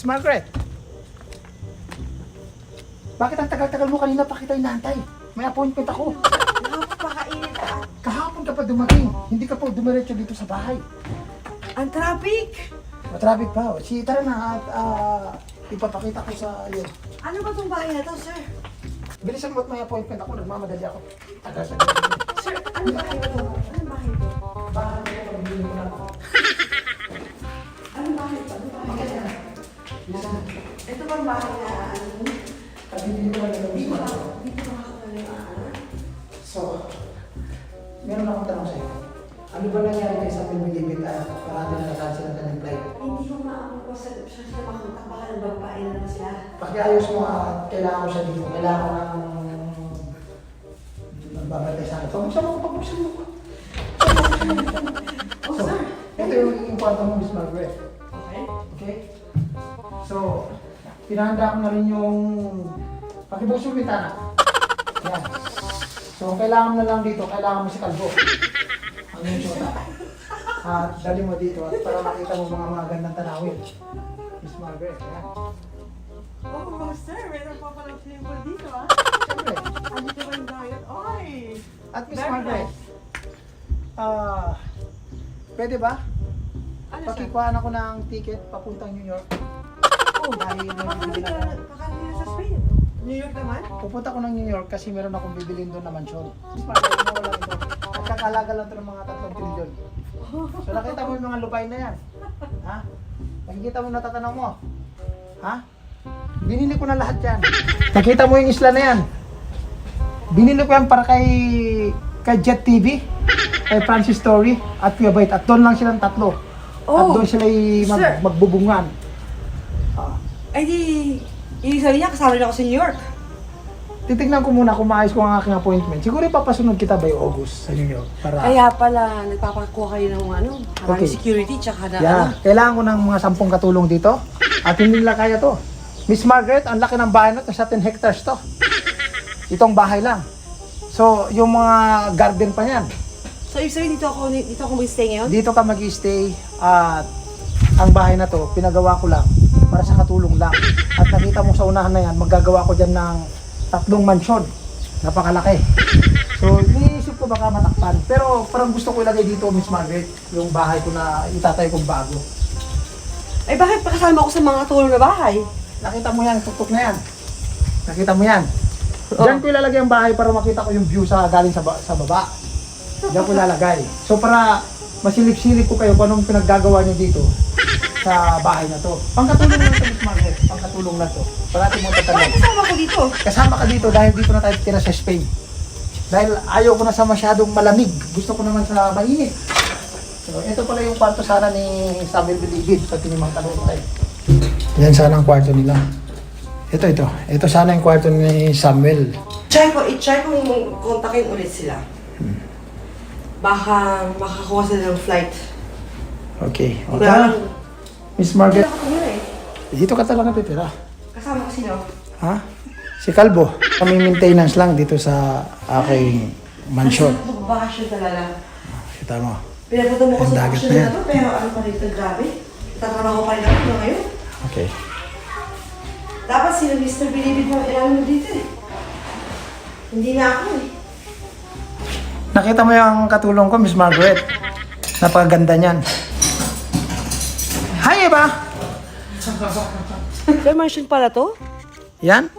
Miss Margaret. Bakit ang tagal-tagal mo kanina pa kita inaantay? May appointment ako. Napakainit ah. Kahapon ka pa dumating. Hindi ka pa dumiretso dito sa bahay. Ang traffic! Matraffic pa. Tara na at ipapakita ko sa iyo. Ano ba itong bahay na to, sir? Bilisan mo at may appointment ako. Nagmamadali ako. Tagal. Sir, ano bahay na to? Anong bahay to? Bahay ko, pag-ibili ko lang. Anong bahay to? Anong bahay to? Bilisan mo. Ito bang bahay na ano? Pag-ibili ko lang ng Dito mismo. ba? Dito ba ako na yung ano? So, meron akong tanong sa iyo. Ano ba nangyari kay Samuel Bilibid at parati na nakansel ang kanyang flight? Hindi ko maabot ko sa sila makunta. Baka nagbabae na naman sila. Pakiayos mo at kailangan ko siya dito. Kailangan ko ng nagbabantay sa akin. Pag-buksan mo. Oh, sir! Ito yung kwarto mo, Miss Margaret. Okay. Okay? So, pinahanda ko na rin yung pakibuksan yung bintana. Yan. So, kailangan na lang dito, kailangan mo si Kalbo. Ang yung syota. At dali mo dito at para makita mo mga gandang tanawin. Miss Margaret, yan. Oh, sir! Meron pa palang flavor dito ah. Siyempre. Andito ba yung diet? Oy! At Miss Very Margaret, nice. pwede ba? Ano, sir? Pakikuhaan ako ng ticket papuntang New York. Oh, Dahil may bibili na ako. Kakali na sa Spain. New York naman? Pupunta ko ng New York kasi meron akong bibilin doon na mansyon. Miss Margaret, mo lang ito. At kakalaga lang ito ng mga 3 trilyon. So nakita mo yung mga lupay na yan. Ha? Nakikita mo natatanaw mo. Ha? Binili ko na lahat yan. Nakita mo yung isla na yan. Binili ko yan para kay Jet TV, kay Francis Story, at Kuya Bait. At doon lang silang tatlo. At Oh, doon sila sir. magbubungan. Ah. Ay di, yung sabi niya, kasama niya ako sa New York. Titignan ko muna kung maayos ko ang aking appointment. Siguro ipapasunod kita by August sa New York. Para... Kaya pala, nagpapakuha kayo ng ano, maraming Okay. security, tsaka na Yeah, ano. kailangan ko ng mga 10 katulong dito. At hindi nila kaya to. Miss Margaret, ang laki ng bahay na to, sa 10 hectares to. Itong bahay lang. So, yung mga garden pa yan. So, ibig sabihin, dito ako mag-stay ngayon? Dito ka mag-stay at ang bahay na to, pinagawa ko lang para sa katulong lang. At nakita mo sa unahan na yan, maggagawa ko dyan ng 3 mansyon. Napakalaki. So, iniisip ko baka matakpan. Pero parang gusto ko ilagay dito, Miss Margaret, yung bahay ko na itatayo kong bago. Ay, bakit pakasama ako sa mga tulong na bahay? Nakita mo yan, tuktok na yan. Nakita mo yan. Oo. Diyan ko ilalagay ang bahay para makita ko yung view sa galing sa baba. Diyan ko ilalagay. So para masilip-silip ko kayo kung anong pinaggagawa nyo dito sa bahay na to. Pangkatulong na to, Miss Margaret. Pangkatulong na to. Parati mo Bakit tatanong. kasama ko dito? Kasama ka dito dahil dito na tayo tira sa Spain. Dahil ayaw ko na sa masyadong malamig. Gusto ko naman sa mainit. So ito pala yung kwarto sana ni Samuel Bilibid sa tinimang tanong tayo. Yan sana ang kwarto nila. Ito. Ito sana yung kwarto ni Samuel. I-try ko kontakin ulit sila. Baka makakuha sila ng flight. Okay. O Kaya tara, lang, Miss Margaret. ako yun eh. Dito ka talaga titira. Kasama ko sino? Ha? Si Kalbo. Kami maintenance lang dito sa aking mansyon. Bakasyon talaga. Kita mo. Pinapunta mo ko Ang sa dagat bakasyon na yan. na to, pero ano pa rito, grabe. Tatrabaho pa rin ako ngayon. Okay. Dapat sila Mr. Bilibid mo ilan mo dito eh. Hindi na ako eh. Nakita mo yung katulong ko, Miss Margaret. Napakaganda niyan. Hi, Eva! May mansion pala to? Yan?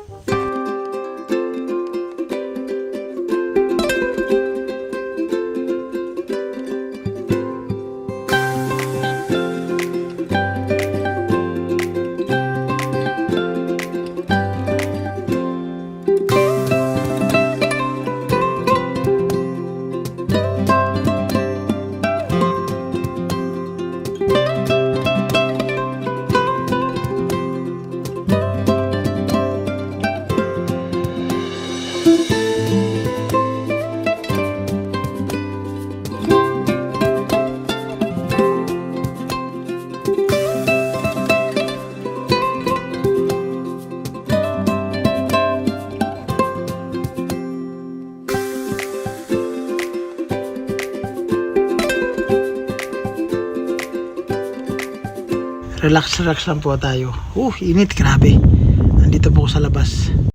Relax lang po tayo. Init, grabe. Nandito po ako sa labas.